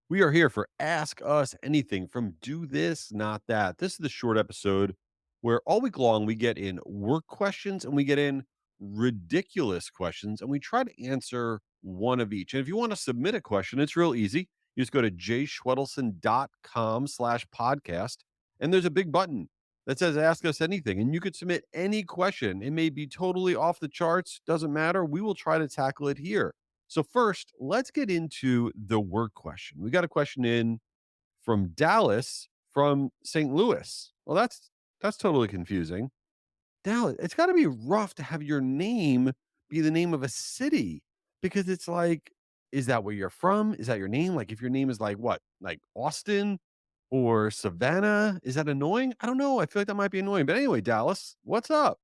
We are here for Ask Us Anything from Do This, Not That. This is the short episode where all week long we get in work questions and we get in ridiculous questions and we try to answer one of each. And if you want to submit a question, it's real easy. You just go to jayschwedelson.com/podcast and there's a big button that says Ask Us Anything. And you could submit any question. It may be totally off the charts, doesn't matter. We will try to tackle it here. So first, let's get into the word question. We got a question in from Dallas from St. Louis. Well, that's totally confusing. Dallas, it's got to be rough to have your name be the name of a city because it's like, is that where you're from? Is that your name? Like if your name is like what? Like Austin or Savannah? Is that annoying? I don't know. I feel like that might be annoying. But anyway, Dallas, what's up?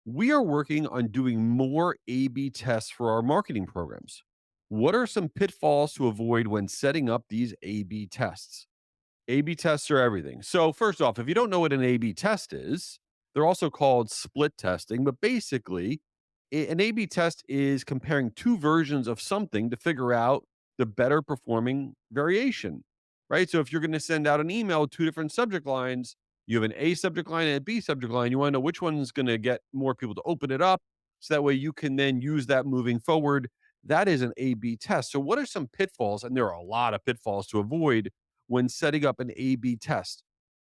We are working on doing more A/B tests for our marketing programs. What are some pitfalls to avoid when setting up these A/B tests? A/B tests are everything. So, first off, if you don't know what an A/B test is, they're also called split testing. But basically, an A/B test is comparing two versions of something to figure out the better performing variation, right? So, if you're going to send out an email with two different subject lines, you have an A subject line and a B subject line. You want to know which one's going to get more people to open it up. So that way you can then use that moving forward. That is an A/B test. So, what are some pitfalls? And there are a lot of pitfalls to avoid when setting up an A/B test.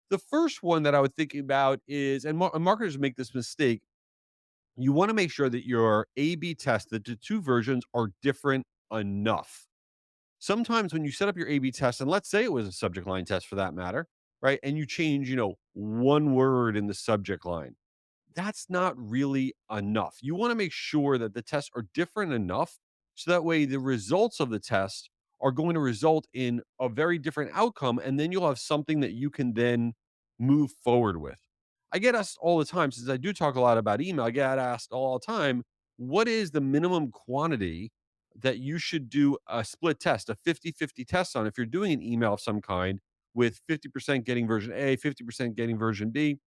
The first one that I would think about is, and marketers make this mistake, you want to make sure that your A/B test, that the two versions are different enough. Sometimes when you set up your A/B test, and let's say it was a subject line test for that matter, right? And you change, one word in the subject line, that's not really enough. You want to make sure that the tests are different enough so that way the results of the test are going to result in a very different outcome. And then you'll have something that you can then move forward with. I get asked all the time, since I do talk a lot about email, I get asked all the time, what is the minimum quantity that you should do a split test, a 50-50 test on if you're doing an email of some kind with 50% getting version A, 50% getting version B?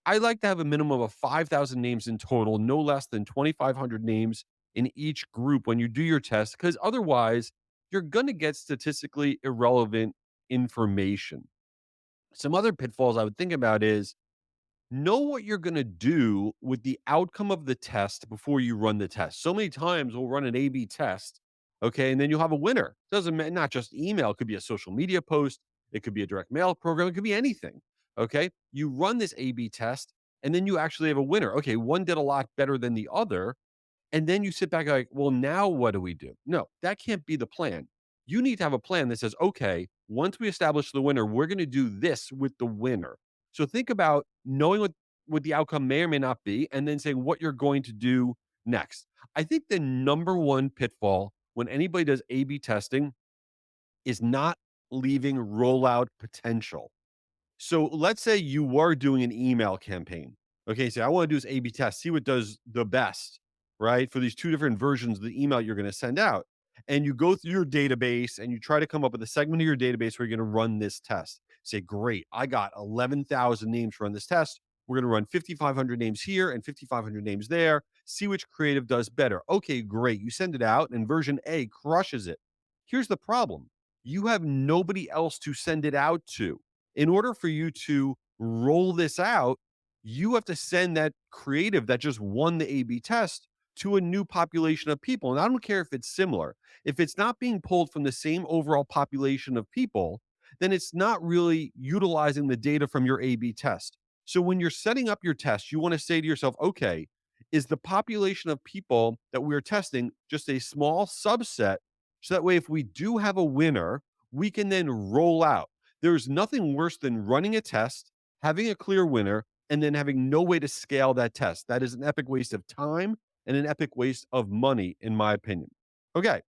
I like to have a minimum of 5,000 names in total, no less than 2,500 names in each group when you do your test, because otherwise you're going to get statistically irrelevant information. Some other pitfalls I would think about is know what you're going to do with the outcome of the test before you run the test. So many times we'll run an A/B test, okay, and then you'll have a winner. Doesn't matter, not just email. It could be a social media post. It could be a direct mail program. It could be anything. Okay, you run this A/B test, and then you actually have a winner. Okay, one did a lot better than the other, and then you sit back like, well, now what do we do? No, that can't be the plan. You need to have a plan that says, okay, once we establish the winner, we're going to do this with the winner. So think about knowing what the outcome may or may not be, and then saying what you're going to do next. I think the number one pitfall when anybody does A/B testing is not leaving rollout potential. So let's say you were doing an email campaign. Okay, so I want to do this A/B test, see what does the best, right? For these two different versions of the email you're going to send out. And you go through your database and you try to come up with a segment of your database where you're going to run this test. Say, great, I got 11,000 names to run this test. We're going to run 5,500 names here and 5,500 names there. See which creative does better. Okay, great. You send it out and version A crushes it. Here's the problem, you have nobody else to send it out to. In order for you to roll this out, you have to send that creative that just won the A/B test to a new population of people. And I don't care if it's similar. If it's not being pulled from the same overall population of people, then it's not really utilizing the data from your A/B test. So when you're setting up your test, you want to say to yourself, okay, is the population of people that we're testing just a small subset? So that way, if we do have a winner, we can then roll out. There's nothing worse than running a test, having a clear winner, and then having no way to scale that test. That is an epic waste of time and an epic waste of money, in my opinion. Okay,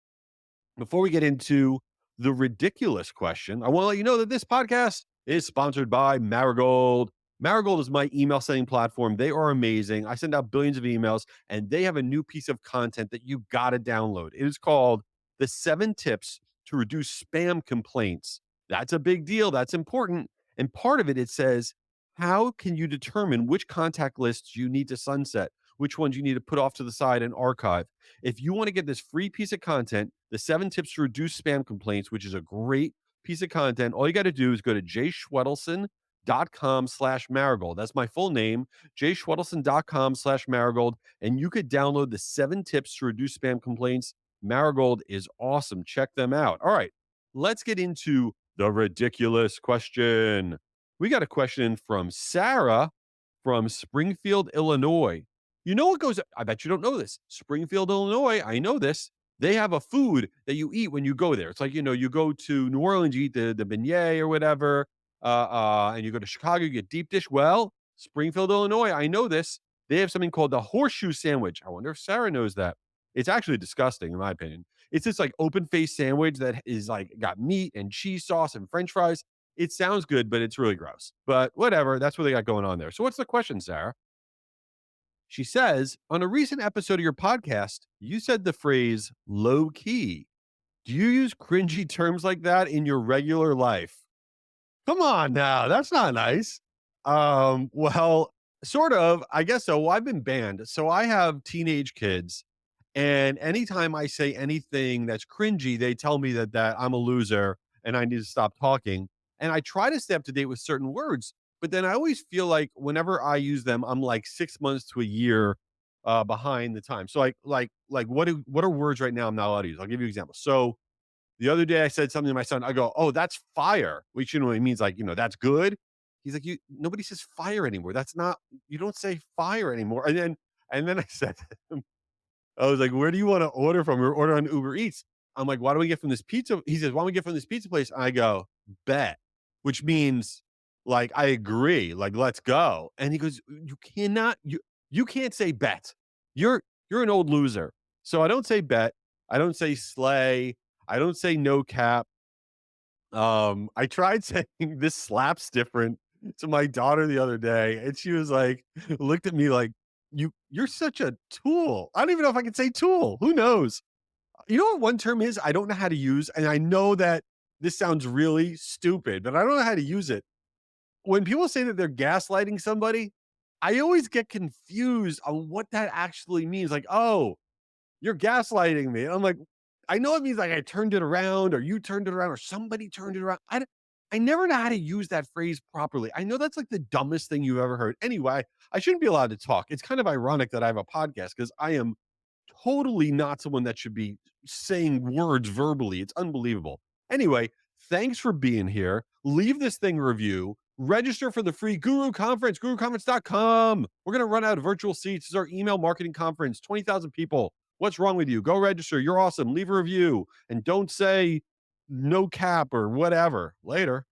before we get into the ridiculous question, I want to let you know that this podcast is sponsored by Marigold. Marigold is my email sending platform. They are amazing. I send out billions of emails, and they have a new piece of content that you got to download. It is called The 7 Tips to Reduce Spam Complaints. That's a big deal. That's important. And part of it, it says, how can you determine which contact lists you need to sunset, which ones you need to put off to the side and archive? If you want to get this free piece of content, the 7 tips to reduce spam complaints, which is a great piece of content, all you got to do is go to jayschwedelson.com/marigold. That's my full name, jayschwedelson.com/marigold. And you could download the 7 tips to reduce spam complaints. Marigold is awesome. Check them out. All right, let's get into the ridiculous question. We got a question from Sarah from Springfield, Illinois. You know what goes, I bet you don't know this. Springfield, Illinois, I know this. They have a food that you eat when you go there. It's like, you go to New Orleans, you eat the beignet or whatever, and you go to Chicago, you get deep dish. Well, Springfield, Illinois, I know this. They have something called the horseshoe sandwich. I wonder if Sarah knows that. It's actually disgusting, in my opinion. It's this like open face sandwich that is like got meat and cheese sauce and French fries. It sounds good, but it's really gross. But whatever, that's what they got going on there. So what's the question, Sarah? She says, on a recent episode of your podcast, you said the phrase low key. Do you use cringy terms like that in your regular life? Come on now, that's not nice. Well, sort of, I guess so. Well, I've been banned. So I have teenage kids, and anytime I say anything that's cringy, they tell me that I'm a loser and I need to stop talking. And I try to stay up to date with certain words, but then I always feel like whenever I use them, I'm like 6 months to a year behind the time. So like what are words right now I'm not allowed to use? I'll give you an example. So the other day I said something to my son. I go, "Oh, that's fire," which it means like that's good. He's like, "You nobody says fire anymore. That's not you don't say fire anymore." And then I said, I was like, "Where do you want to order from?" We were ordering on Uber Eats. I'm like, "Why don't we get from this pizza?" He says, "Why don't we get from this pizza place?" And I go, "Bet," which means like I agree, like let's go. And he goes, "You can't say bet. You're an old loser." So I don't say bet. I don't say slay. I don't say no cap. I tried saying this slaps different to my daughter the other day, and she was like, looked at me like, you're such a tool. I don't even know if I can say tool. Who knows? You know what one term is I don't know how to use, and I know that this sounds really stupid, but I don't know how to use it. When people say that they're gaslighting somebody, I always get confused on what that actually means. Like, oh, you're gaslighting me. And I'm like, I know it means like I turned it around or you turned it around or somebody turned it around. I never know how to use that phrase properly. I know that's like the dumbest thing you've ever heard. Anyway, I shouldn't be allowed to talk. It's kind of ironic that I have a podcast because I am totally not someone that should be saying words verbally. It's unbelievable. Anyway, thanks for being here. Leave this thing a review. Register for the free Guru Conference, guruconference.com. We're going to run out of virtual seats. This is our email marketing conference, 20,000 people. What's wrong with you? Go register. You're awesome. Leave a review and don't say no cap or whatever. Later.